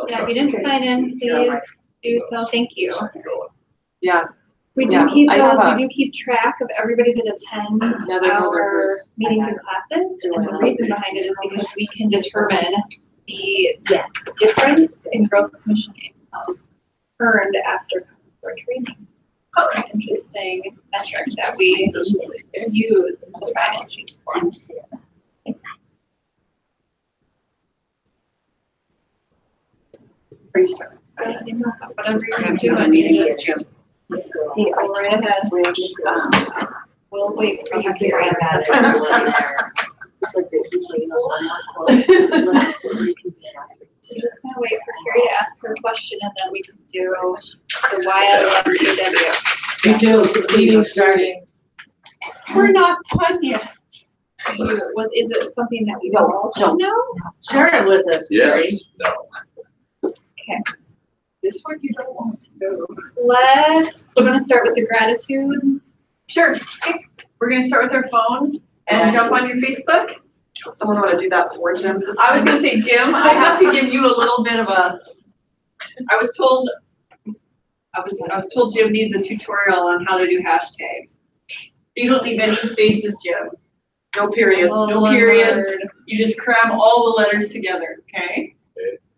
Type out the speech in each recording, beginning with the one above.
Yeah, if you didn't sign in, please do so. Thank you. Yeah. We do keep those. We do keep track of everybody that attends our meetings and classes, and the reason behind it is because we can determine the difference in gross commission income earned after training. Oh, interesting metric that we use in the balance sheet forms. Whatever you're doing, just go right ahead. We'll wait for you to hear it. So just gonna wait for Carrie to ask her question, and then we can do the why I love KW. Me too. Meeting starting. We're not done yet. Is it something that we don't know? Share it with us, Carrie. Yes. No. Okay. This one you don't want to know. We're gonna start with the gratitude. Sure. Okay. We're gonna start with our phone and jump on your Facebook. Someone want to do that for Jim? I was gonna say, Jim, I have to give you a little bit of a. I was told Jim needs a tutorial on how to do hashtags. You don't leave any spaces, Jim. No periods. No periods. You just cram all the letters together. Okay.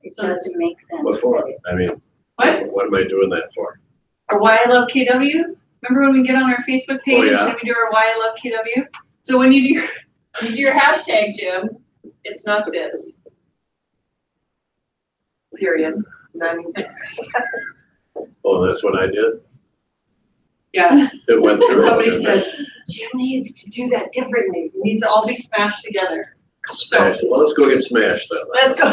It doesn't make sense. What for? I mean, what am I doing that for? Or why I love KW. Remember when we get on our Facebook page and we do our why I love KW? So when you do your hashtag, Jim, it's not this. Period. Oh, that's what I did? Yeah. It went through. Somebody said, Jim needs to do that differently. It needs to all be smashed together. Smash. Well, let's go get smashed then. Let's go.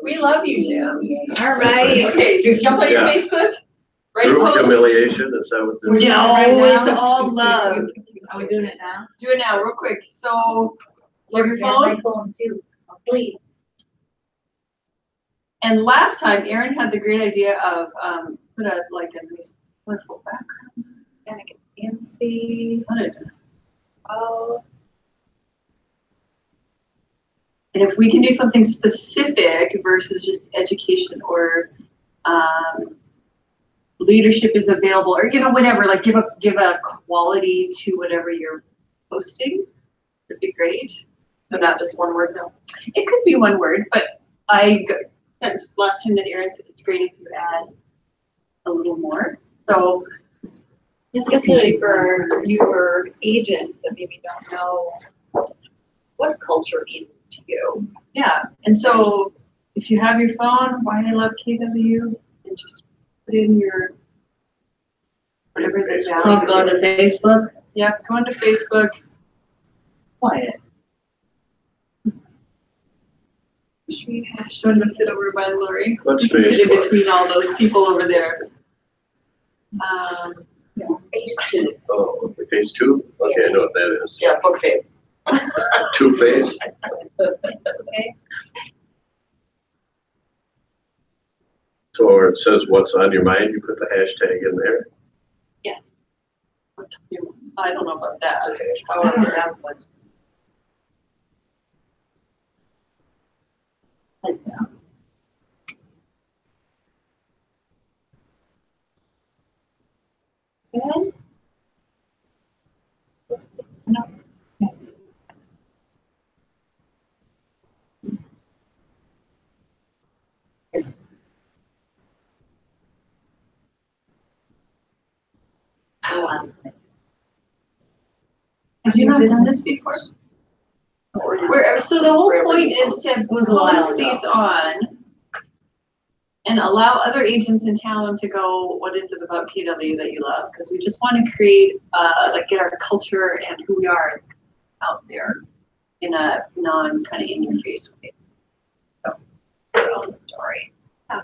We love you, Jim. All right. Okay, you jump on your Facebook. Write a Group post. humiliation, is that what this is? No, it's all love. Are we doing it now? Do it now, real quick. So, you have your phone? My phone too. Oh, please. And last time, Erin had the great idea of put a nice colorful background. And I can fancy. Oh. And if we can do something specific versus just education or leadership is available, or whatever, like give a quality to whatever you're posting, would be great. So not just one word, no. It could be one word, but since last time that Erin said it's great if you add a little more. So especially for newer agents that maybe don't know what culture means to you. Yeah, and so if you have your phone, why I love KW, and just put in your whatever the So go to Facebook. Yep, go onto Facebook. Quiet. Showing us it over by Lori. What's You can put it Facebook? between all those people over there. Phase 2. Oh, okay, phase 2? Okay, I know what that is. Yeah, book face. Two-phase? Okay. So where it says what's on your mind, you put the hashtag in there? Yeah. I don't know about that. Okay. However, Like that. Good. No. have you not done this before? So the whole point is to post these on and allow other agents in town to go, what is it about KW that you love? Because we just want to create, get our culture and who we are out there in a non kind of in your face way. So, our own story. Yeah.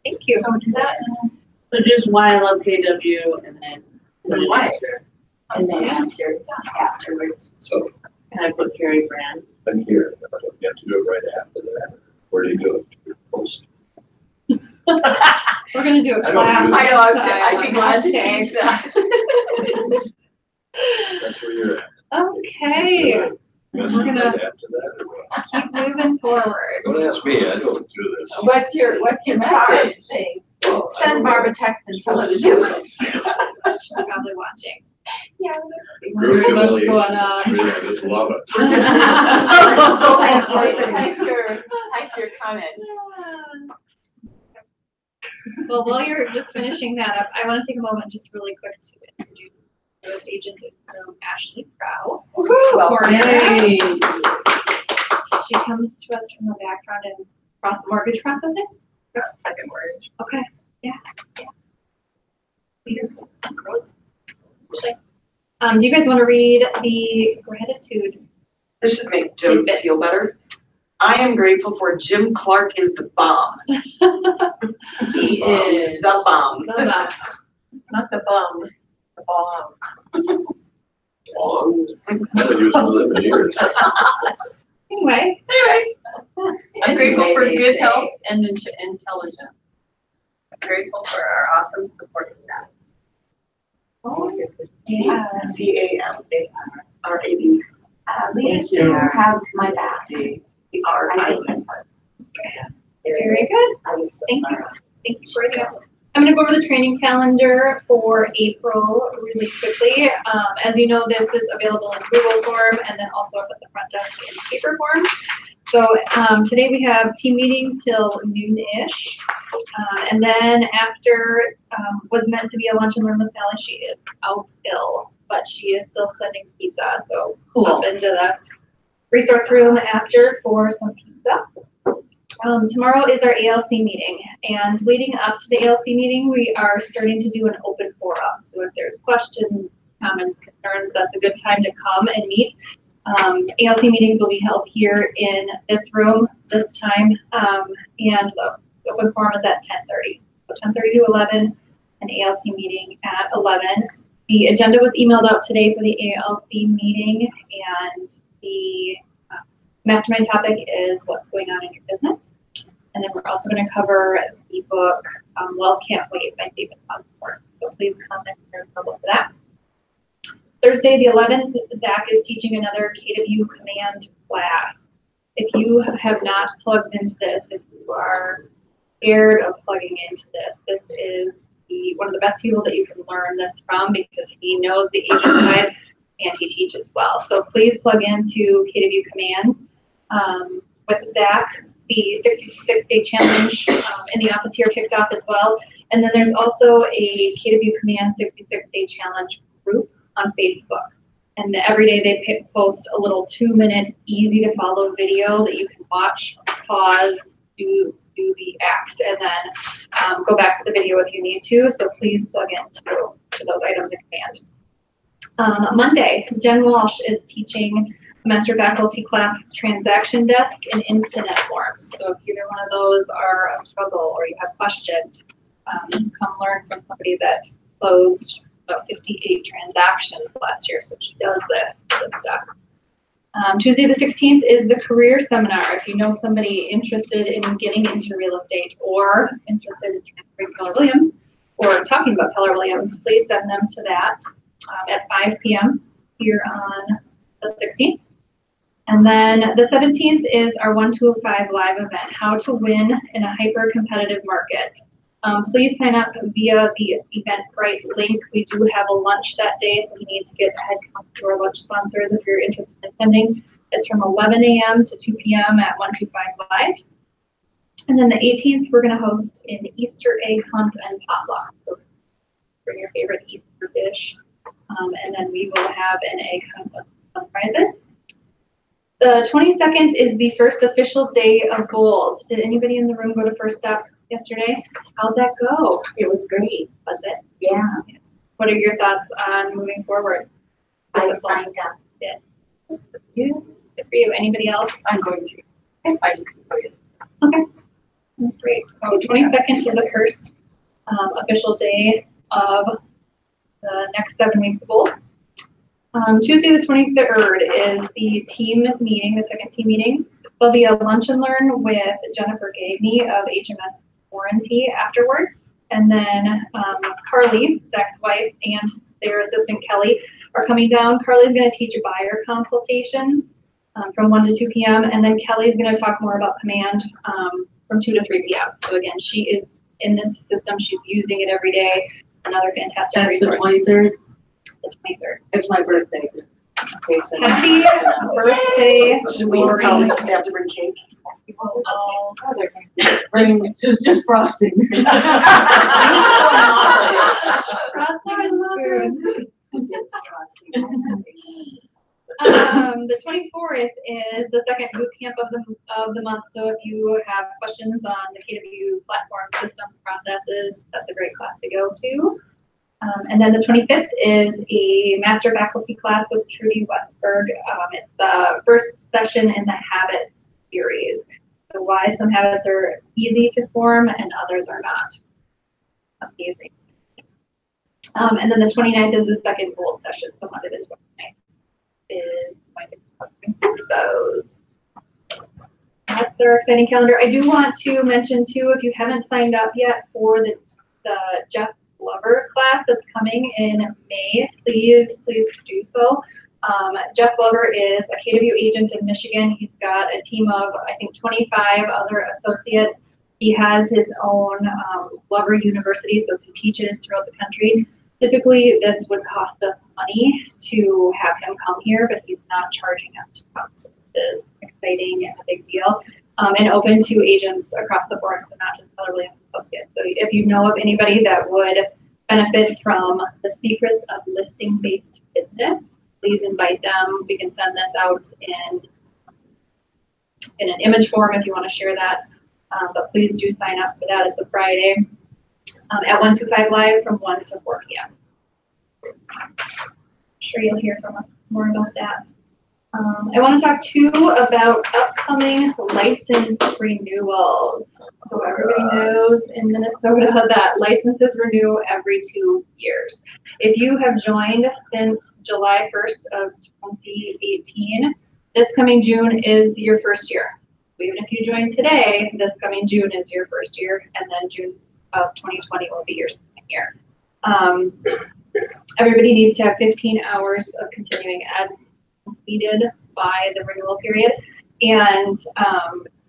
Thank you. So do that. So just why I love KW and then why? And then answer afterwards. So can I put Carrie Brand? I'm here. You have to do it right after that. Where do you do it? Post. We're gonna do a I don't class. do that. I know, style I'd be glad to hashtags. teach that. That's where you're at. Okay. Mess We're with gonna- it after that or what? Keep moving forward. Don't ask me, I don't do this. What's your message? Well, I Send don't Barb know. a text and tell her to do it. She's probably watching. Yeah. Group What's humiliation, going on? it's really, just love it. Type your comment. Well, while you're just finishing that up, I want to take a moment just really quick to introduce newest agent in the room, Ashley Crow. Yay. She comes to us from a background in mortgage processing. Second word. Okay, yeah. Beautiful. Do you guys want to read the gratitude? This should make Jim Tidbit. feel better. I am grateful for Jim Clark is the bomb. He is the bomb. Not the bum, the bomb. Long, I haven't used one of them in years. Anyway, I'm grateful for They good say. health and intelligence. I'm grateful for our awesome support staff. yeah. CAMARAB. Leaders who have my back. The I RIB. think Very good. Thank you. Thank you for that. I'm going to go over the training calendar for April really quickly. As you know, this is available in Google form and then also up at the front desk in paper form. So today we have team meeting till noon-ish. And then after was meant to be a lunch and learn with Sally. She is out ill, but she is still sending pizza. So up into the resource room after for some pizza. Tomorrow is our ALC meeting, and leading up to the ALC meeting, we are starting to do an open forum. So if there's questions, comments, concerns, that's a good time to come and meet. ALC meetings will be held here in this room this time, and the open forum is at 10:30. So 10:30 to 11, an ALC meeting at 11. The agenda was emailed out today for the ALC meeting, and the mastermind topic is what's going on in your business. And then we're also going to cover the book, Well Can't Wait by David Osborne. So please comment and look for that. Thursday, the 11th, Zach is teaching another KW command class. If you have not plugged into this, if you are scared of plugging into this, this is one of the best people that you can learn this from because he knows the agent side and he teaches well. So please plug into KW Command with Zach. The 66-day challenge in the office here kicked off as well. And then there's also a KW Command 66-day challenge group on Facebook. And every day they post a little 2-minute easy to follow video that you can watch, pause, do the act, and then go back to the video if you need to. So please plug into those items in Command. Monday, Jen Walsh is teaching master faculty class transaction desk and incident forms. So if either one of those are a struggle or you have questions, come learn from somebody that closed about 58 transactions last year. So she does this stuff. Tuesday the 16th is the career seminar. If you know somebody interested in getting into real estate or interested in transferring Keller Williams or talking about Keller Williams, please send them to that at 5 p.m. here on the 16th. And then the 17th is our 1205 live event, How to Win in a Hyper-Competitive Market. Please sign up via the Eventbrite link. We do have a lunch that day, so we need to get ahead to our lunch sponsors if you're interested in attending. It's from 11 a.m. to 2 p.m. at 125 Live. And then the 18th, we're going to host an Easter egg hunt and potluck. So bring your favorite Easter dish, and then we will have an egg hunt with some prizes. The 22nd is the first official day of Gold. Did anybody in the room go to First Step yesterday? How'd that go? It was great. Was it? Yeah, What are your thoughts on moving forward? I signed up. Good for you. Anybody else? I'm going to. I just couldn't go yet. Okay. That's great. So 22nd is the first official day of the next 7 weeks of Gold. Tuesday the 23rd is the team meeting, the second team meeting. There'll be a lunch and learn with Jennifer Gagney of HMS Warranty afterwards. And then Carly, Zach's wife, and their assistant Kelly are coming down. Carly's going to teach a buyer consultation. from 1 to 2 p.m. And then Kelly's going to talk more about command from 2 to 3 p.m. So again, she is in this system. She's using it every day. Another fantastic That's resource. the 23rd? The 23rd. It's my birthday. Okay, so- Happy birthday, Should we tell them they have to bring cake? Oh, Bring, just frosting. frosting and food. The 24th is the second boot camp of the month. So if you have questions on the KW platform systems processes, that's a great class to go to. And then the 25th is a master faculty class with Trudy Westberg. It's the first session in the habit series. So why some habits are easy to form and others are not. Amazing. And then the 29th is the second gold session. So Monday the 29th is going to be those. That's our exciting calendar. I do want to mention too, if you haven't signed up yet for the Jeff Glover class that's coming in May, please do so. Jeff Glover is a KW agent in Michigan. He's got a team of, I think, 25 other associates. He has his own Glover University, so he teaches throughout the country. Typically, this would cost us money to have him come here, but he's not charging us to come. So this is exciting and a big deal, and open to agents across the board, so not just Keller Williams associates. So if you know of anybody that would benefit from the secrets of listing-based business, please invite them. We can send this out in an image form if you want to share that. But please do sign up for that. It's a Friday at 125 Live from 1 to 4 p.m. I'm sure you'll hear from us more about that. I want to talk too about upcoming license renewals. So everybody knows in Minnesota that licenses renew every 2 years. If you have joined since July 1st of 2018, this coming June is your first year. Even if you join today, this coming June is your first year, and then June of 2020 will be your second year. Everybody needs to have 15 hours of continuing ed completed by the renewal period, and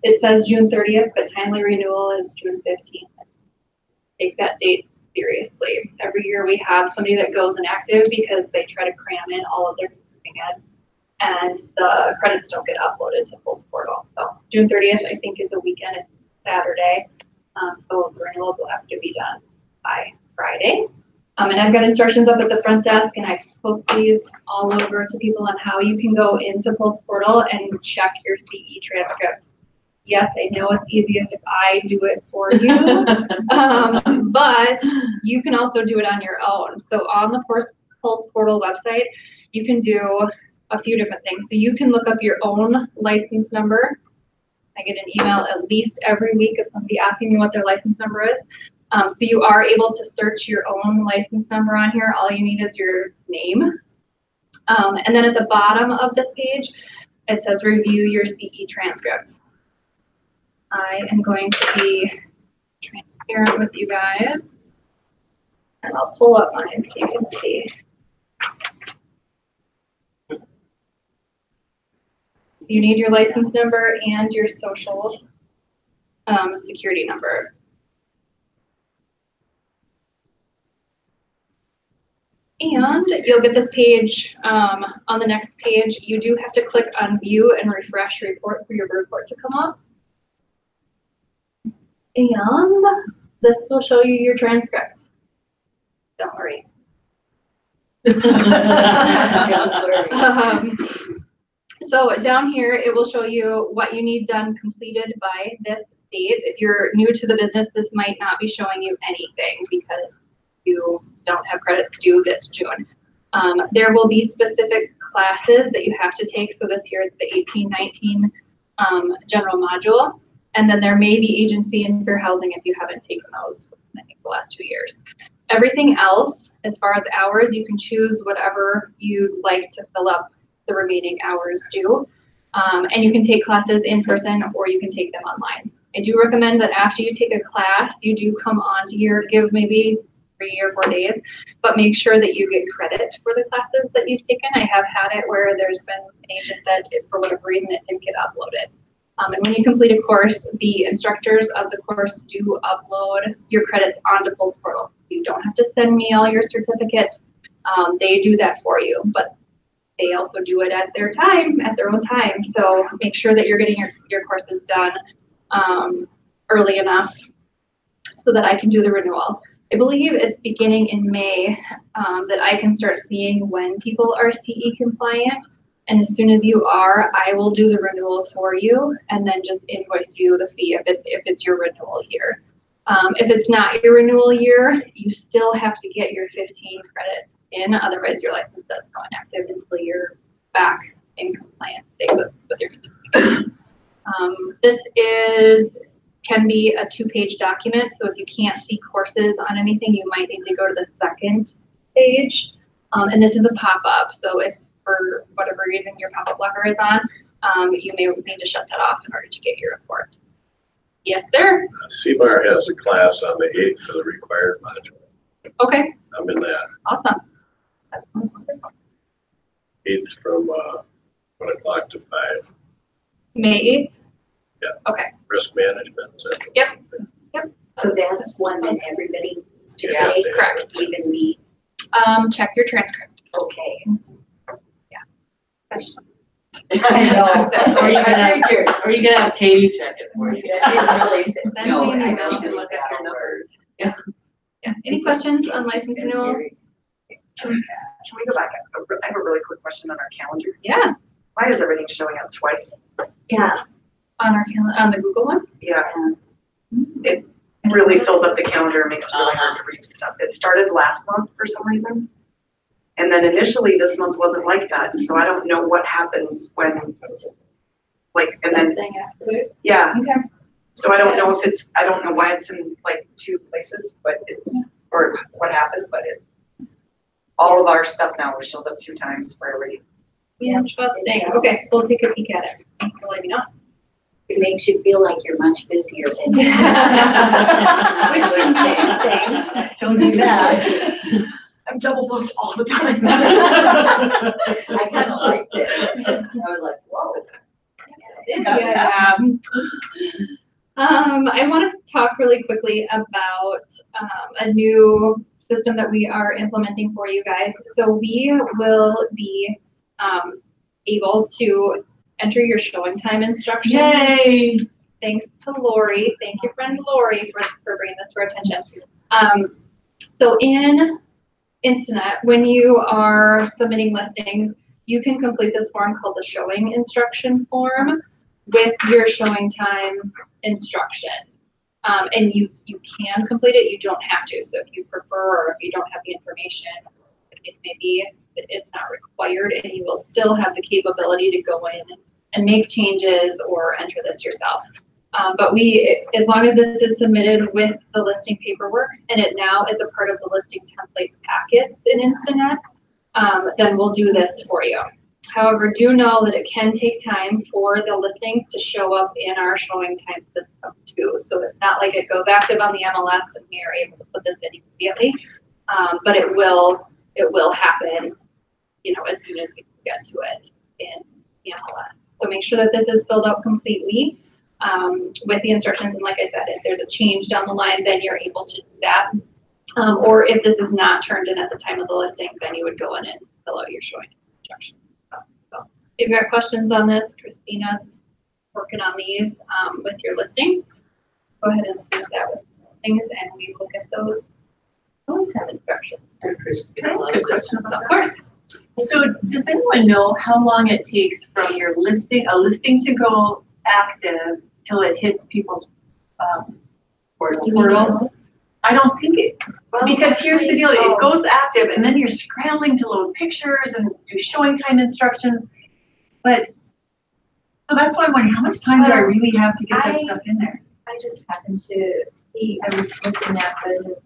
it says June 30th, but timely renewal is June 15th. Take that date seriously. Every year we have somebody that goes inactive because they try to cram in all of their continuing ed, and the credits don't get uploaded to Pulse Portal. So June 30th, I think, is a weekend. It's Saturday, so the renewals will have to be done by Friday. And I've got instructions up at the front desk, and I post these all over to people on how you can go into Pulse Portal and check your CE transcript. Yes, I know it's easiest if I do it for you, but you can also do it on your own. So on the Pulse Portal website, you can do a few different things. So you can look up your own license number. I get an email at least every week of somebody asking me what their license number is. So you are able to search your own license number on here. All you need is your name. And then at the bottom of this page, it says review your CE transcripts. I am going to be transparent with you guys, and I'll pull up mine so you can see. You need your license number and your social security number. And you'll get this page on the next page. You do have to click on view and refresh report for your report to come up. And this will show you your transcript. Don't worry. Don't worry. So down here, it will show you what you need done completed by this date. If you're new to the business, this might not be showing you anything because you don't have credits due this June. There will be specific classes that you have to take. So this year it's the 18-19 general module. And then there may be agency and fair housing if you haven't taken those, I think, the last 2 years. Everything else, as far as hours, you can choose whatever you'd like to fill up the remaining hours due. And you can take classes in person or you can take them online. I do recommend that after you take a class, you do come onto your, give maybe 3 or 4 days, but make sure that you get credit for the classes that you've taken. I have had it where there's been an agent that, for whatever reason, it didn't get uploaded. And when you complete a course, the instructors of the course do upload your credits onto Pulse Portal. You don't have to send me all your certificates. They do that for you, but they also do it at their time, at their own time. So make sure that you're getting your courses done early enough so that I can do the renewal. I believe it's beginning in May that I can start seeing when people are CE compliant. And as soon as you are, I will do the renewal for you and then just invoice you the fee if it's your renewal year. If it's not your renewal year, you still have to get your 15 credits in, otherwise your license does go inactive until you're back in compliance state with your certificate. This can be a 2-page document, so if you can't see courses on anything, you might need to go to the second page. And this is a pop-up, so if for whatever reason your pop-up blocker is on, you may need to shut that off in order to get your report. Yes, sir? CBAR has a class on the 8th for the required module. Okay. I'm in that. Awesome. That sounds wonderful. 8th from 1 o'clock to 5. May 8th? Yeah. Okay. Risk management. Is that Yep. So that's one that everybody needs to Yeah, take, correct. even me. Check your transcript. Okay. I know. Or you gonna have Katie check it for you. Send me an No, email. I know, you can look at your numbers. Yeah. Any questions on license renewal? Can we go back? I have a really quick question on our calendar. Yeah. Why is everything showing up twice? Yeah. On the Google one? Yeah. It really fills up the calendar and makes it really hard to read stuff. It started last month for some reason. And then initially this month wasn't like that. So I don't know what happens when, like, and then, yeah. Okay. So I don't know if it's, I don't know why it's in like 2 places, but it's, or what happened, but it, all of our stuff now shows up 2 times for every. Yeah. Okay, we'll take a peek at it. Thanks for letting me know. It makes you feel like you're much busier than. Don't do that. I'm double booked all the time. I kind of liked it. I was like, whoa. Yeah. I want to talk really quickly about a new system that we are implementing for you guys. So we will be able to enter your showing time instructions. Yay! Thanks to Lori. Thank you, friend Lori, for bringing this to our attention. So in Instinet, when you are submitting listings, you can complete this form called the showing instruction form with your showing time instruction. And you can complete it, you don't have to. So if you prefer, or if you don't have the information, the case may be, it's not required, and you will still have the capability to go in and make changes or enter this yourself. But as long as this is submitted with the listing paperwork, and it now is a part of the listing template packets in Instinet, then we'll do this for you. However, do know that it can take time for the listings to show up in our showing time system too. So it's not like it goes active on the MLS and we are able to put this in immediately, but it will happen, as soon as we get to it in the MLS. So make sure that this is filled out completely with the instructions. And like I said, if there's a change down the line, then you're able to do that. Or if this is not turned in at the time of the listing, then you would go in and fill out your showing instructions. So if you've got questions on this, Christina's working on these with your listing. Go ahead and sync that with things, and we will get those showing time instructions. Can I ask a question about that? Of course. So does anyone know how long it takes from a listing to go active till it hits people's portal? I don't think it, because here's the deal, it goes active and then you're scrambling to load pictures and do showing time instructions. But, so that's why I'm wondering, how much time do I really have to get that stuff in there? I just happened to see, I was looking at the,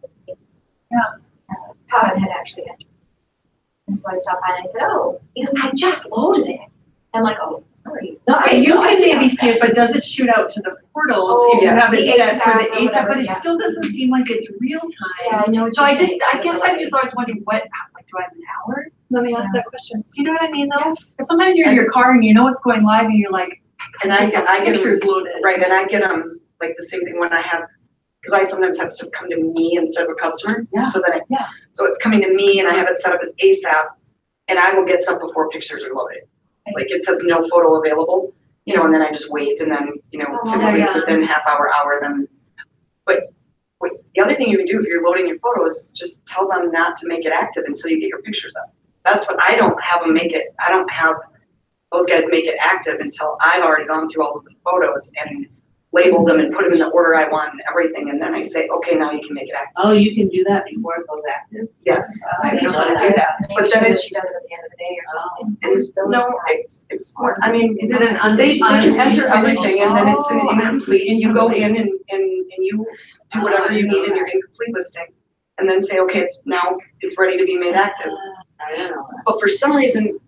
Todd had actually entered. And so I stopped by and I said, oh, I just loaded it. I'm like, oh, No, Right, you can maybe see it, but does it shoot out to the portals if you yeah. have it The set for the ASAP or ASAP, whatever, but it yeah. still doesn't seem like it's real time. Yeah, I know what So you're I just, saying. I guess I'm just always wondering what, like, do I have an hour? Let me ask that question. Do you know what I mean though? Because sometimes you're in your car and you know it's going live and you're like, And I get pictures loaded. right, and I get them, like the same thing when I have, because I sometimes have stuff come to me instead of a customer. Yeah, So that, yeah. so it's coming to me and I have it set up as ASAP, and I will get stuff before pictures are loaded. Like it says no photo available, you know, and then I just wait and then, you know, typically yeah. within half hour, then. But the other thing you can do if you're loading your photos, just tell them not to make it active until you get your pictures up. That's what, I don't have them make it, I don't have those guys make it active until I've already gone through all of the photos and labeled them and put them in the order I want and everything, and then I say, okay, now you can make it active. Oh, you can do that before it goes active? Yes, I Maybe know she how to does do it. that, Maybe but then she does it at the end of the day or something. no, it's more, I mean, Is it an they can enter everything and then it's an Oh, incomplete, and you go in and you do whatever you need in your incomplete listing. And then say, okay, it's ready to be made active. I don't know. But for some reason,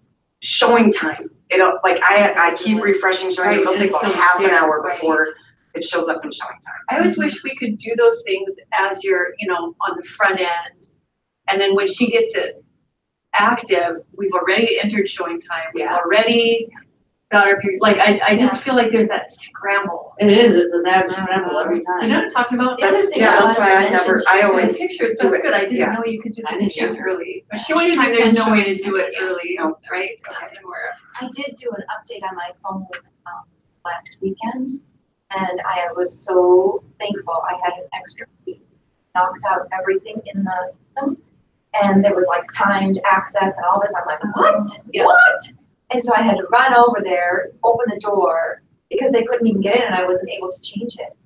showing time, it'll, like, I keep refreshing showing, it'll take about half an hour before it shows up in showing time. I always wish we could do those things as you're, you know, on the front end. And then when she gets it active, we've already entered showing time. We've already got our period. Like, I just feel like there's that scramble. It is, it's a mad scramble every Do you know time. what I'm talking about? The other thing I That's why I The always pictures, do that's it. good. I didn't Yeah. know you could do the I didn't pictures either. early. But showing time, there's no way to do it early, No. right? Okay, and we're. I did do an update on my phone last weekend, and I was so thankful. I had an extra week, knocked out everything in the system, and there was like timed access and all this. I'm like, what? Yeah. What? And so I had to run over there, open the door, because they couldn't even get in, and I wasn't able to change it.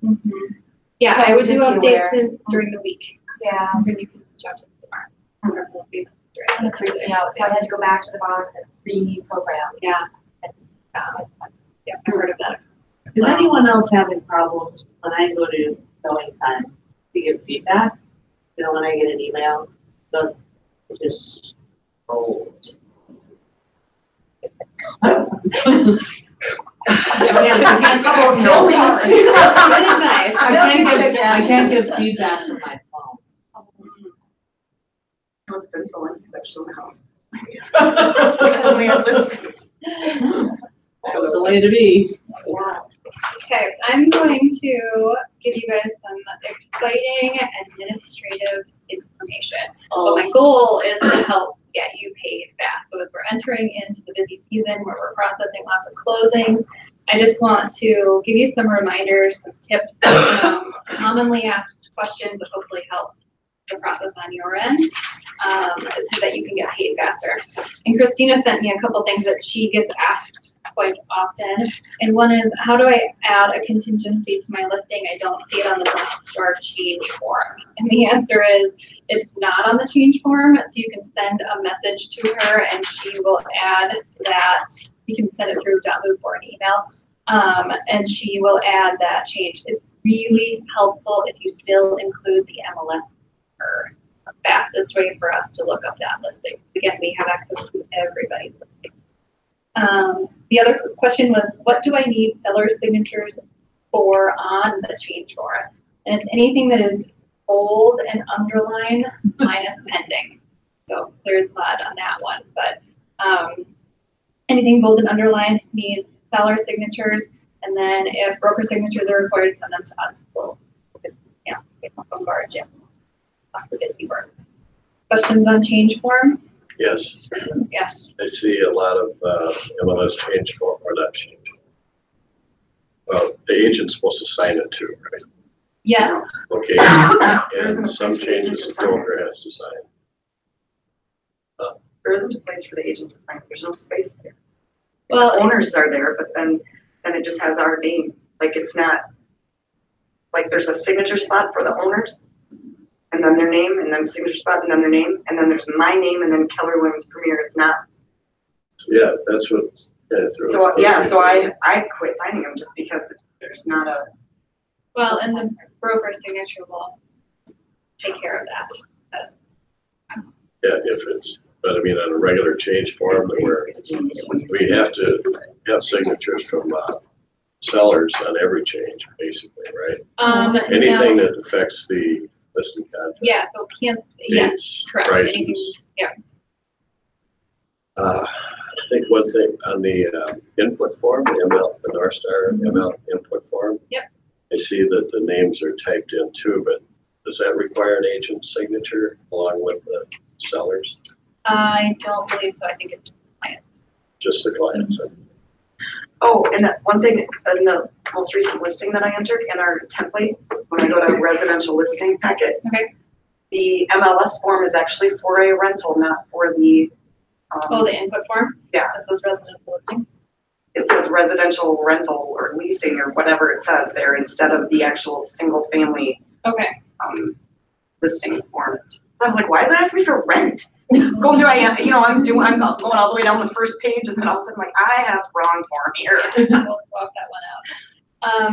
Yeah, So I would do just be aware. updates during the week. Yeah, When you can reach out to the department. it kind of freaked me out. So I had to go back to the box and reprogram. Yeah. Uh, Yeah, I heard of that. Does anyone else having problems when I go to showing time to give feedback? You know, when I get an email, so it just, That is nice. I can't give feedback from my phone. It's been so long since I've shown the house. Only on listings. That's the way to be. Okay, I'm going to give you guys some exciting administrative information. But my goal is to help get you paid fast. So as we're entering into the busy season where we're processing lots of closings, I just want to give you some reminders, some tips, commonly asked questions that hopefully help the process on your end, so that you can get paid faster. And Christina sent me a couple things that she gets asked quite often. And one is, how do I add a contingency to my listing? I don't see it on the Drugstore change form. And the answer is, it's not on the change form, so you can send a message to her and she will add that. You can send it through .loop or an email, and she will add that change. It's really helpful if you still include the MLS. The fastest way for us to look up that listing. Again, we have access to everybody's listing. The other question was, what do I need seller signatures for on the change form? And it's anything that is bold and underlined minus pending. So there's mud on that one, but anything bold and underlined needs seller signatures. And then if broker signatures are required, send them to us. We'll, bombard you. Questions on change form? Yes, Yes. I see a lot of MLS change form, or not change. Well, the agent's supposed to sign it too, right? Yes. Okay, There isn't a and place some for the agent changes to the sign. broker has to sign. There isn't a place for the agent to sign, there's no space there. Well, Owners are there, but then it just has our name, like it's not, like there's a signature spot for the owners, and then their name, and then signature spot, and then their name, and then there's my name, and then Keller Williams Premier, it's not. Yeah, that's what. So, yeah, so I quit signing them just because there's not a. well, and the broker signature will take care of that. Yeah, if it's But I mean, on a regular change form, where we have to have signatures from sellers on every change, basically, right? Anything no. that affects the listing contract. Yeah, so can't, yes, Dates, correct. prices. Anything, yeah. I think one thing on the input form, the North Star ML input form. Yep. I see that the names are typed in too, but does that require an agent's signature along with the sellers? I don't believe so. I think it's Just the clients? Oh, and that one thing in the most recent listing that I entered in our template, when I go to residential listing packet. Okay. The MLS form is actually for a rental, not for the. the input form? Yeah. This was residential listing? It says residential rental or leasing or whatever it says there instead of the actual single family. Okay. Listing form. So I was like, why is it asking me for rent? Going through, I'm going all the way down the first page and then all of a sudden like, I have wrong form here. We'll swap that one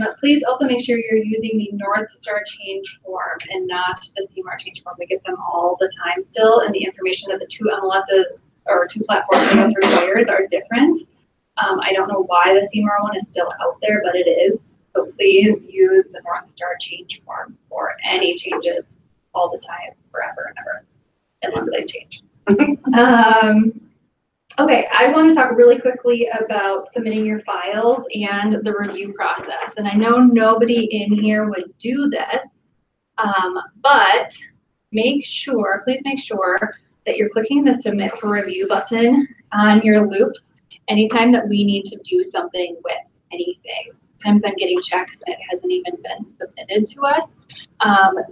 out. Please also make sure you're using the North Star change form and not the CMAR change form. We get them all the time still, and the information that the two MLSs or two platforms I guess requires are different. I don't know why the CMAR one is still out there, but it is. So please use the North Star change form for any changes all the time, forever and ever, unless they change. Okay, I want to talk really quickly about submitting your files and the review process. And I know nobody in here would do this, but please make sure that you're clicking the submit for review button on your loops anytime that we need to do something with anything. Sometimes I'm getting checks and it hasn't even been submitted to us.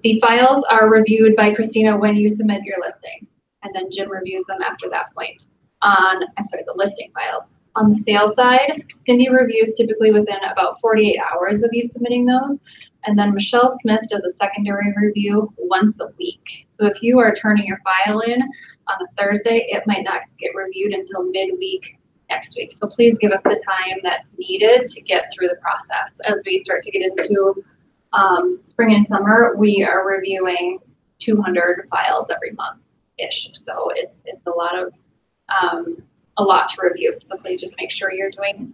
The files are reviewed by Christina when you submit your listing, and then Jim reviews them after that point. The listing files. On the sales side, Cindy reviews typically within about 48 hours of you submitting those, and then Michelle Smith does a secondary review once a week. So if you are turning your file in on a Thursday, it might not get reviewed until midweek next week. So please give us the time that's needed to get through the process. As we start to get into spring and summer, we are reviewing 200 files every month-ish. So it's a lot to review. So please just make sure you're doing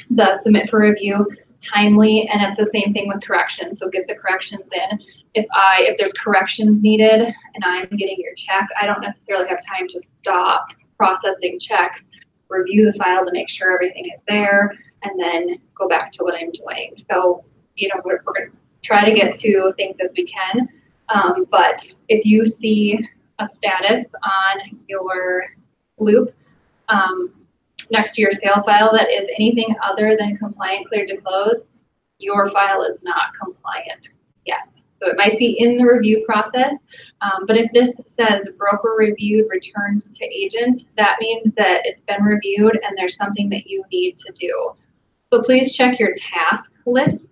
the submit for review timely, and it's the same thing with corrections. So get the corrections in. If there's corrections needed and I'm getting your check, I don't necessarily have time to stop processing checks, review the file to make sure everything is there, and then go back to what I'm doing. So, we're going to try to get to things as we can. But if you see a status on your loop next to your sale file that is anything other than compliant, cleared to close, your file is not compliant yet. So it might be in the review process, but if this says broker reviewed, returned to agent, that means that it's been reviewed and there's something that you need to do. So please check your task lists.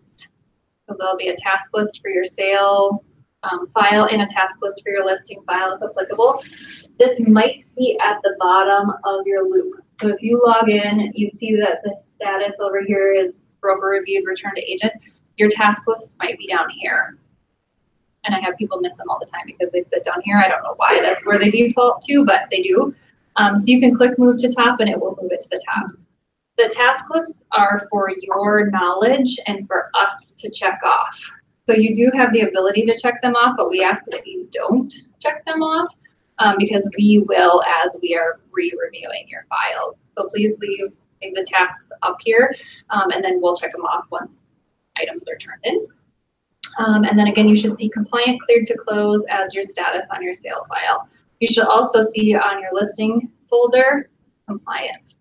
So there'll be a task list for your sale file and a task list for your listing file if applicable. This might be at the bottom of your loop. So if you log in, you see that the status over here is broker reviewed, returned to agent. Your task list might be down here. And I have people miss them all the time because they sit down here. I don't know why that's where they default to, but they do. So you can click move to top and it will move it to the top. The task lists are for your knowledge and for us to check off. So you do have the ability to check them off, but we ask that you don't check them off because we will as we are re-reviewing your files. So please leave the tasks up here and then we'll check them off once items are turned in. And then again, you should see compliant, cleared to close as your status on your sale file. You should also see on your listing folder, compliant.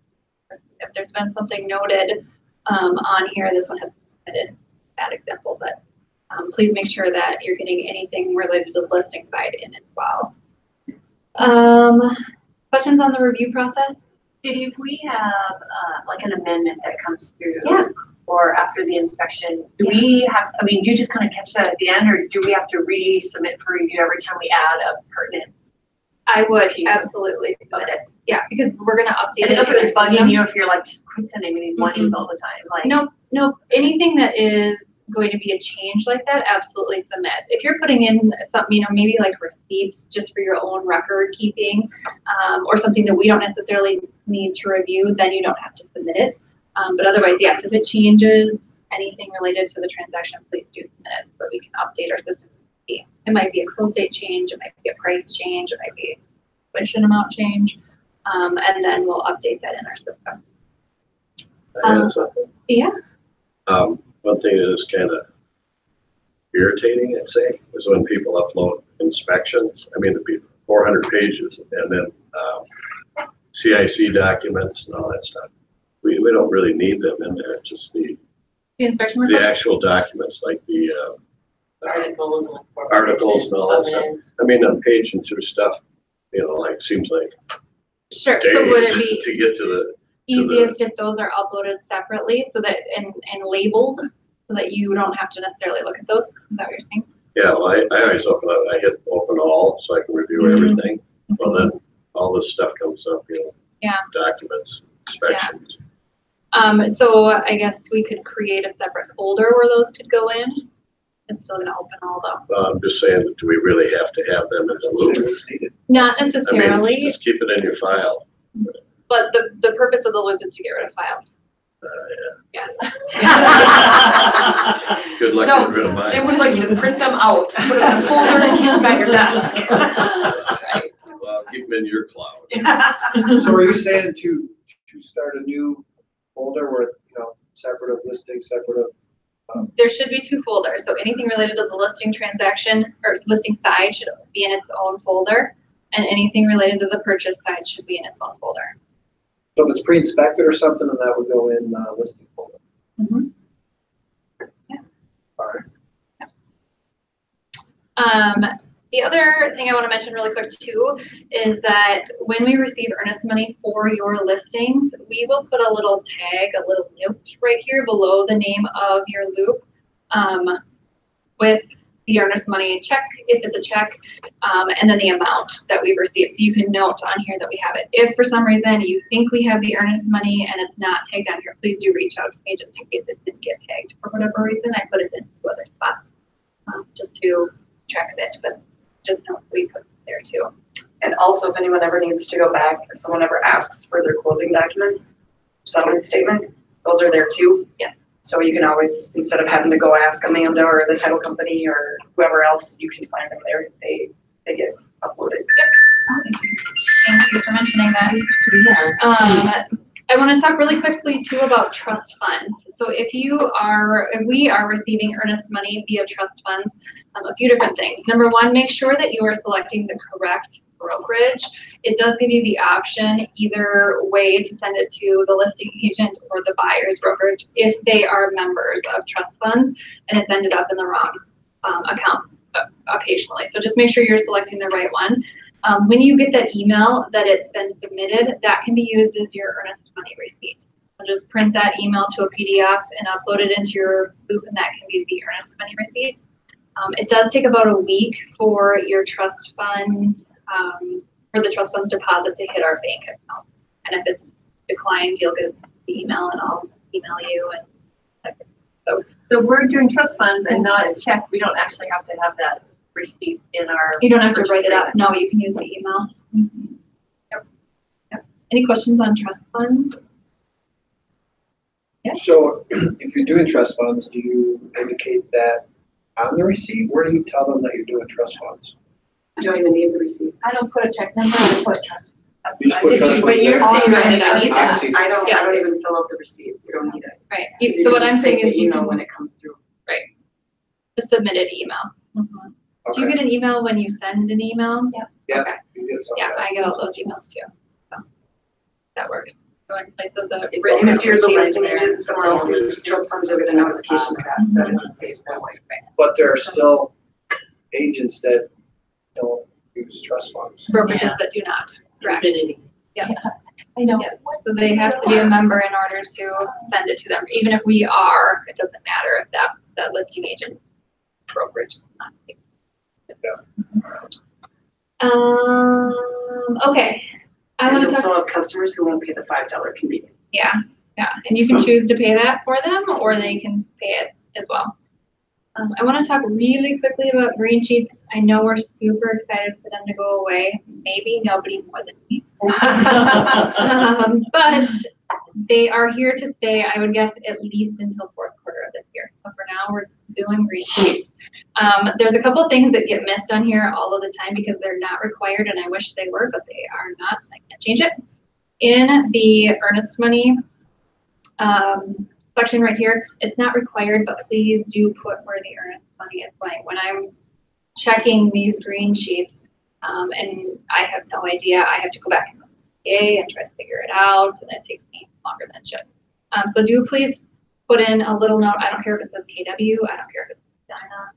If there's been something noted on here, this one has a bad example, but please make sure that you're getting anything related to the listing side in as well. Questions on the review process? If we have like an amendment that comes through, Yeah. or after the inspection, do we have, do you just kind of catch that at the end, or do we have to resubmit for review every time we add a pertinent? I would absolutely submit it. Yeah, because we're going to update it. If it was bugging you, if you're like, just quit sending me these warnings all the time. Like, nope. Anything that is going to be a change like that, absolutely submit. If you're putting in something, maybe like receipts just for your own record keeping, or something that we don't necessarily need to review, then you don't have to submit it. But otherwise, yes, if it changes anything related to the transaction, please do submit it so that we can update our system. It might be a close date change, it might be a price change, it might be a tuition amount change, and then we'll update that in our system. Yeah. One thing that is kind of irritating, I'd say, is when people upload inspections. I mean, it'd be 400 pages and then CIC documents and all that stuff. We don't really need them in there. Just the inspection the actual documents, like the Articles and all that stuff. I mean, I'm paging through stuff, like seems like sure. days So would it be to get to the easiest if those are uploaded separately, so that and labeled, so that you don't have to necessarily look at those? Is that what you're saying? Yeah, well, I always open up. I hit open all so I can review everything. Well, then all this stuff comes up, Yeah. documents, inspections. Yeah. So I guess we could create a separate folder where those could go in. It's still going to open all though. I'm just saying, do we really have to have them in the loop? Not I necessarily. mean, just keep it in your file. But the purpose of the loop is to get rid of files. Yeah. Yeah. Good luck No, getting rid of mine. Jim would like you to print them out, put it in a folder and keep them at your desk. Right. Well, keep them in your cloud. So are you saying to start a new folder where, separate of listing, separate of? There should be two folders. So anything related to the listing transaction or listing side should be in its own folder, and anything related to the purchase side should be in its own folder. So if it's pre-inspected or something, then that would go in listing folder. Mm-hmm. Yeah. All right. The other thing I want to mention really quick too is that when we receive earnest money for your listings, we will put a little tag, a little note right here below the name of your loop with the earnest money check, if it's a check, and then the amount that we've received. So you can note on here that we have it. If for some reason you think we have the earnest money and it's not tagged on here, please do reach out to me just in case it didn't get tagged for whatever reason. I put it in two other spots just to track of it, but just note we put it there too. And also, if anyone ever needs to go back, if someone ever asks for their closing document, settlement statement, those are there too. Yeah. So you can always, instead of having to go ask Amanda or the title company or whoever else, you can find them there. They get uploaded. Yep. Oh, thank you for mentioning that. Yeah. I want to talk really quickly too about trust funds. So if we are receiving earnest money via trust funds, a few different things. Number one, make sure that you are selecting the correct brokerage. It does give you the option either way to send it to the listing agent or the buyer's brokerage if they are members of trust funds and it's ended up in the wrong accounts occasionally. So just make sure you're selecting the right one. When you get that email that it's been submitted, that can be used as your earnest money receipt. So just print that email to a PDF and upload it into your loop, and that can be the earnest money receipt. It does take about a week for your trust funds, for the trust funds deposit to hit our bank account. And if it's declined, you'll get the email and I'll email you. And so we're doing trust funds and not a check. We don't actually have to have that receipt in our. You don't have to write it up. No, you can use the email. Mm-hmm. Yep. Any questions on trust funds? Yes. So if you're doing trust funds, do you indicate that on the receipt? Where do you tell them that you're doing trust funds? I don't even need the receipt. I don't put a check number, I put trust. You just put trust funds But you're there? saying that you don't need I that. see. I don't even fill out the receipt. You don't need it. Right. You So what can I'm just say saying is the you email can, when it comes through. the submitted email. Mm-hmm. Do you get an email when you send an email? Yeah. Okay. You get some Yeah, of that. I get all those emails too. So that works. Go in place of the And written if you're the receipt. listing agent, someone else uses trust funds, you'll get a notification of that it's paid that way. But there are still agents that don't use trust funds. Brokerages that do not. Correct. Yeah. I know. Yeah. So they have to be a member in order to send it to them. Even if we are, it doesn't matter if that listing agent brokerage is not. Okay. I want to You'll talk. still have customers who won't pay the $5 convenience. Yeah. And you can choose to pay that for them, or they can pay it as well. I want to talk really quickly about green sheets. I know we're super excited for them to go away. Maybe nobody more than me. But they are here to stay, I would guess, at least until fourth quarter of this year. So for now, we're doing green sheets. There's a couple things that get missed on here all of the time because they're not required, and I wish they were, but they are not, so I can't change it. In the earnest money section right here, it's not required, but please do put where the earnest money is going. When I'm checking these green sheets, and I have no idea, I have to go back and try to figure it out, and it takes me longer than it should. So do please put in a little note. I don't care if it says KW, I don't care if it's Dinah,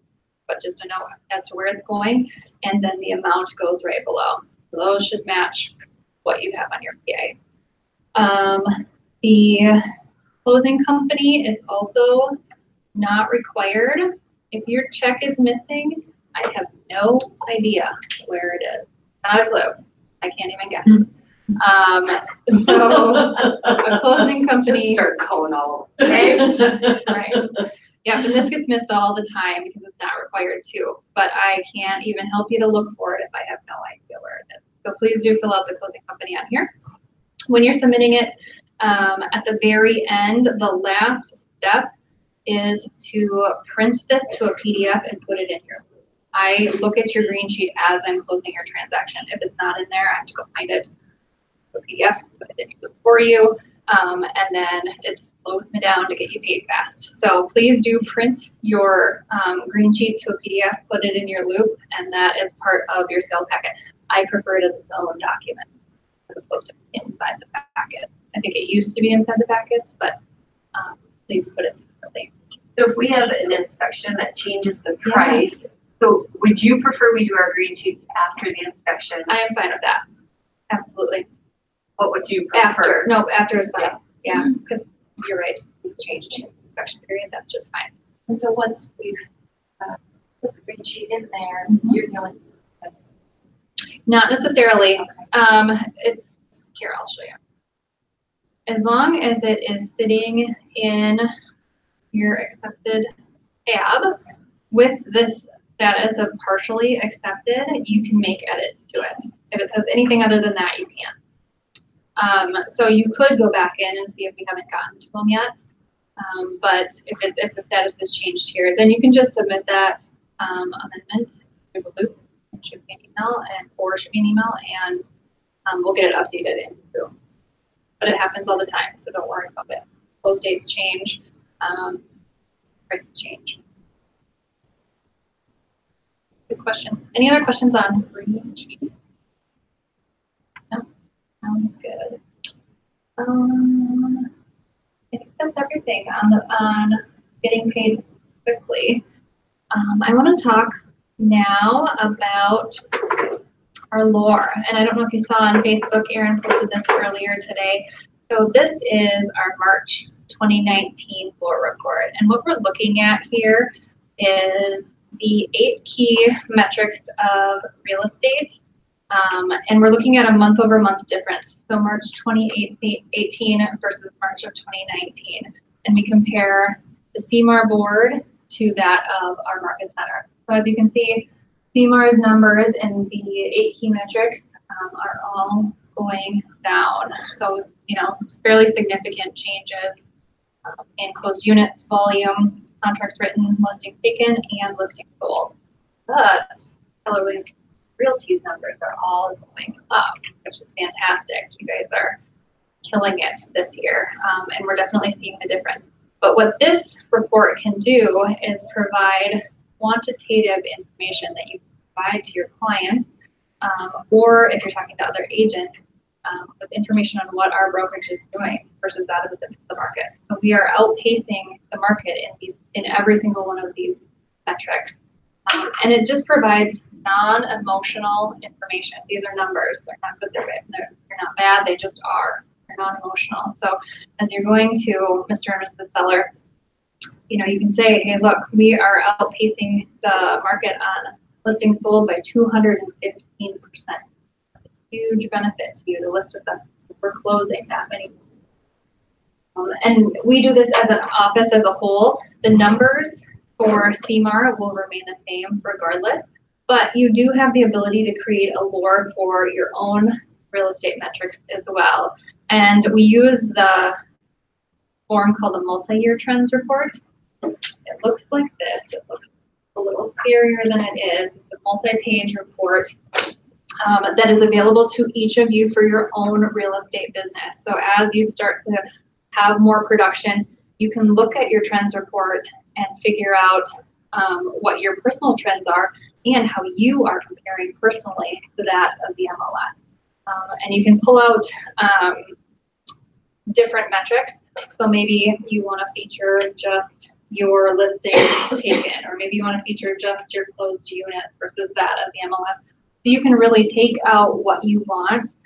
but just a note as to where it's going, and then the amount goes right below. So those should match what you have on your PA. The closing company is also not required. If your check is missing, I have no idea where it is. Not a clue. I can't even guess. So a closing company. Just start calling all names. Right. Yeah, and this gets missed all the time because it's not required to, but I can't even help you to look for it if I have no idea where it is. So please do fill out the closing company on here. When you're submitting it, at the very end, the last step is to print this to a PDF and put it in your loop. I look at your green sheet as I'm closing your transaction. If it's not in there, I have to go find it, a PDF, put it in your loop for you, and then it slows me down to get you paid fast. So please do print your green sheet to a PDF, put it in your loop, and that is part of your sales packet. I prefer it as its own document as opposed to inside the packet. I think it used to be inside the packets, but please put it separately. So if we have an inspection that changes the price, so would you prefer we do our green sheets after the inspection? I am fine with that. Absolutely. What would you prefer? After is fine. Yeah, because you're right. We've changed the inspection period. That's just fine. And so once we've put the green sheet in there, you're going. Not necessarily. It's here. I'll show you. As long as it is sitting in your accepted tab with this status of partially accepted, you can make edits to it. If it says anything other than that, you can't. So you could go back in and see if we haven't gotten to them yet. But if the status has changed here, then you can just submit that amendment through the loop, shoot me an email, or shoot me an email, and we'll get it updated in through. But it happens all the time, so don't worry about it. Close dates change, prices change. Good question. Any other questions on green sheet? No? Sounds good. I think that's everything on getting paid quickly. I want to talk now about our lore. And I don't know if you saw on Facebook, Erin posted this earlier today. So this is our March 2019 lore report. And what we're looking at here is the 8 key metrics of real estate. And we're looking at a month-over-month difference. So March 2018 versus March of 2019. And we compare the CMAR board to that of our market center. So as you can see, CMAR's numbers and the 8 key metrics are all going down. So, it's fairly significant changes in closed units, volume, contracts written, listings taken, and listings sold. But Keller Williams Realty's numbers are all going up, which is fantastic. You guys are killing it this year, and we're definitely seeing the difference. But what this report can do is provide quantitative information that you provide to your clients, or if you're talking to other agents, with information on what our brokerage is doing versus that of the market. So we are outpacing the market in every single one of these metrics. And it just provides non-emotional information. These are numbers. They're not good, they're not bad, they just are. They're non-emotional. So as you're going to Mr. and Mrs. Seller, you can say, hey, look, we are outpacing the market on listings sold by 215%. Huge benefit to you to list with us. We're closing that many. And we do this as an office as a whole. The numbers for CMAR will remain the same regardless, but you do have the ability to create a lore for your own real estate metrics as well. And we use the form called the MultiYear Trends Report. It looks like this. It looks a little scarier than it is. It's a multi-page report that is available to each of you for your own real estate business. So as you start to have more production, you can look at your trends report and figure out what your personal trends are and how you are comparing personally to that of the MLS. And you can pull out different metrics. So maybe you want to feature just your listings taken, or maybe you want to feature just your closed units versus that of the MLS. So you can really take out what you want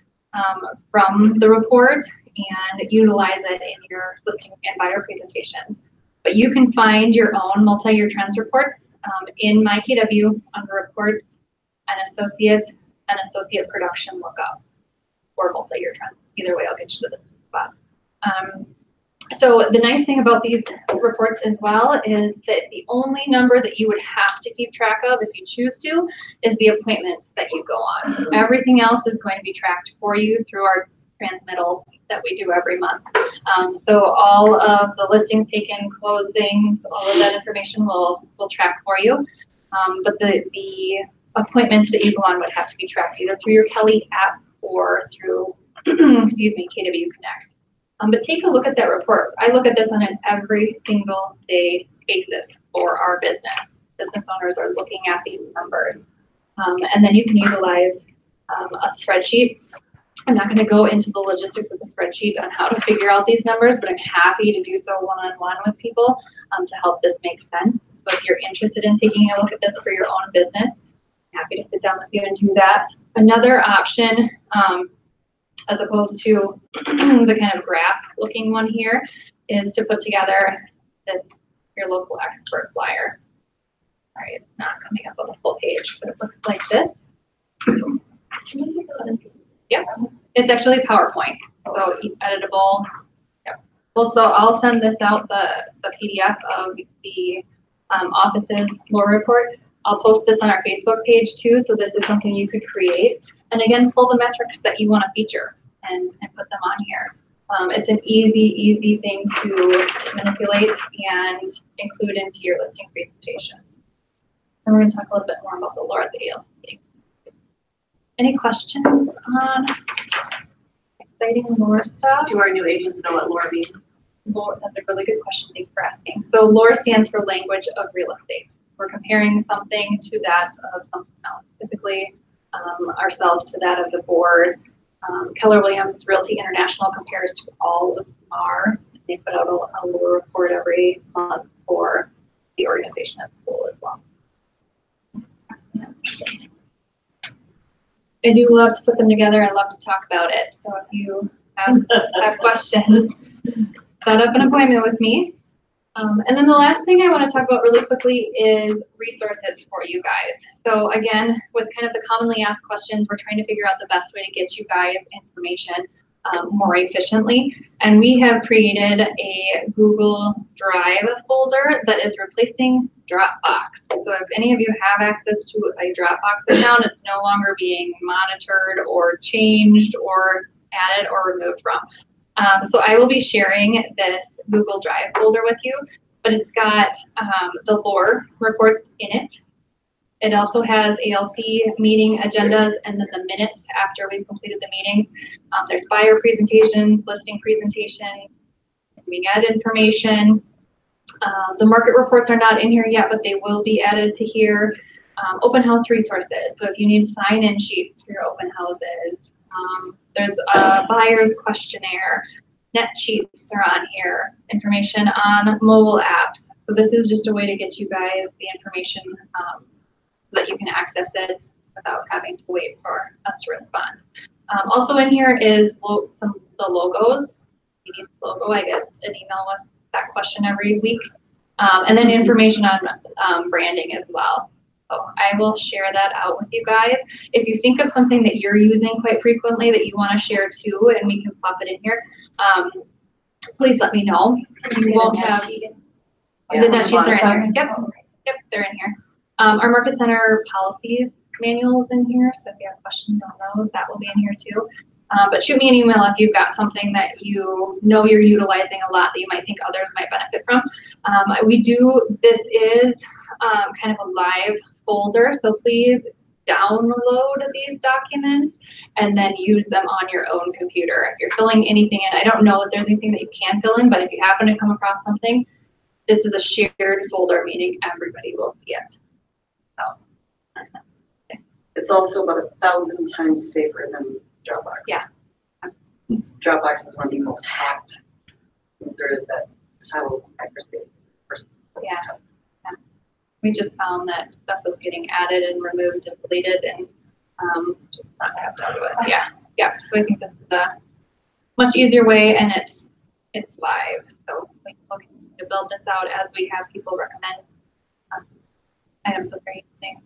from the report and utilize it in your listing and buyer presentations. But you can find your own multi-year trends reports in MyKW under reports and associate production lookup or multi-year trends. Either way, I'll get you to the spot. So the nice thing about these reports as well is that the only number that you would have to keep track of if you choose to is the appointments that you go on. Everything else is going to be tracked for you through our transmittals that we do every month. So all of the listings taken, closings, all of that information will track for you. But the appointments that you go on would have to be tracked either through your Kelly app or through, excuse me, KW Connect. But take a look at that report. I look at this on an every single day basis for our business. Business owners are looking at these numbers. And then you can utilize a spreadsheet. I'm not going to go into the logistics of the spreadsheet on how to figure out these numbers, but I'm happy to do so one-on-one with people to help this make sense. So if you're interested in taking a look at this for your own business, I'm happy to sit down with you and do that. Another option, as opposed to the kind of graph looking one here, is to put together this your local expert flyer. All right, it's not coming up on the full page, but it looks like this. Yep, it's actually PowerPoint, so editable. Yep. Well, so I'll send this out, the PDF of the office's lore report. I'll post this on our Facebook page too, so this is something you could create. And again, pull the metrics that you want to feature and put them on here. It's an easy thing to manipulate and include into your listing presentation. And we're going to talk a little bit more about the lore at the ELC. Any questions on exciting lore stuff? Do our new agents know what lore means? Lore, that's a really good question. Thanks for asking. So lore stands for language of real estate. We're comparing something to that of something else. Typically, ourselves to that of the board. Keller Williams Realty International compares to all of our. They put out a lore report every month for the organization as a whole as well. I do love to put them together. I love to talk about it. So if you have questions, set up an appointment with me. And then the last thing I want to talk about really quickly is resources for you guys. So again, with kind of the commonly asked questions, we're trying to figure out the best way to get you guys information more efficiently. And we have created a Google Drive folder that is replacing Dropbox. So if any of you have access to a Dropbox account, it's no longer being monitored or changed or added or removed from. So I will be sharing this Google Drive folder with you, but it's got the lore reports in it. It also has ALC meeting agendas and then the minutes after we've completed the meetings. There's buyer presentations, listing presentations, being added information. The market reports are not in here yet, but they will be added to here. Open house resources. So if you need sign-in sheets for your open houses, there's a buyer's questionnaire, net sheets are on here, information on mobile apps. So this is just a way to get you guys the information so that you can access it without having to wait for us to respond. Also in here is the logos. If you need the logo, I get an email with that question every week. And then information on branding as well. So I will share that out with you guys. If you think of something that you're using quite frequently that you want to share too, and we can pop it in here, please let me know. You won't have the net sheets are in here. Yep. Yep, they're in here. Our market center policies manual is in here, so if you have questions on those, that will be in here too. But shoot me an email if you've got something that you know you're utilizing a lot that you might think others might benefit from. This is kind of a live folder, so please download these documents and then use them on your own computer. If you're filling anything in, I don't know if there's anything that you can fill in, but if you happen to come across something, this is a shared folder, meaning everybody will see it. So. It's also about 1,000 times safer than Dropbox. Yeah. Dropbox is one of the most hacked things there is, that silo accuracy. Yeah. We just found that stuff was getting added and removed and deleted and just not kept up with. Yeah. Yeah. So I think this is a much easier way, and it's live. So we can continue to build this out as we have people recommend items of their using.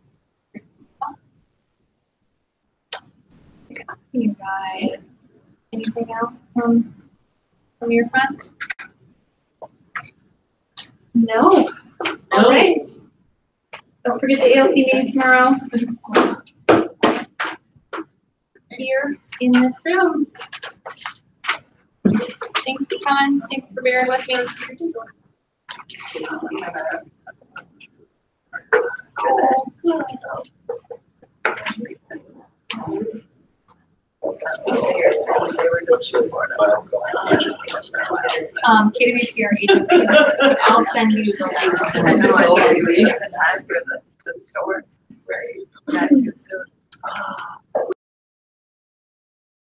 You guys, anything else from your front? No. All right. Don't forget the ALC meeting tomorrow. Here in this room. Thanks for coming. Thanks for bearing with me. KWPR agency, but I'll send you the link. I know, I see the store, right, not too soon.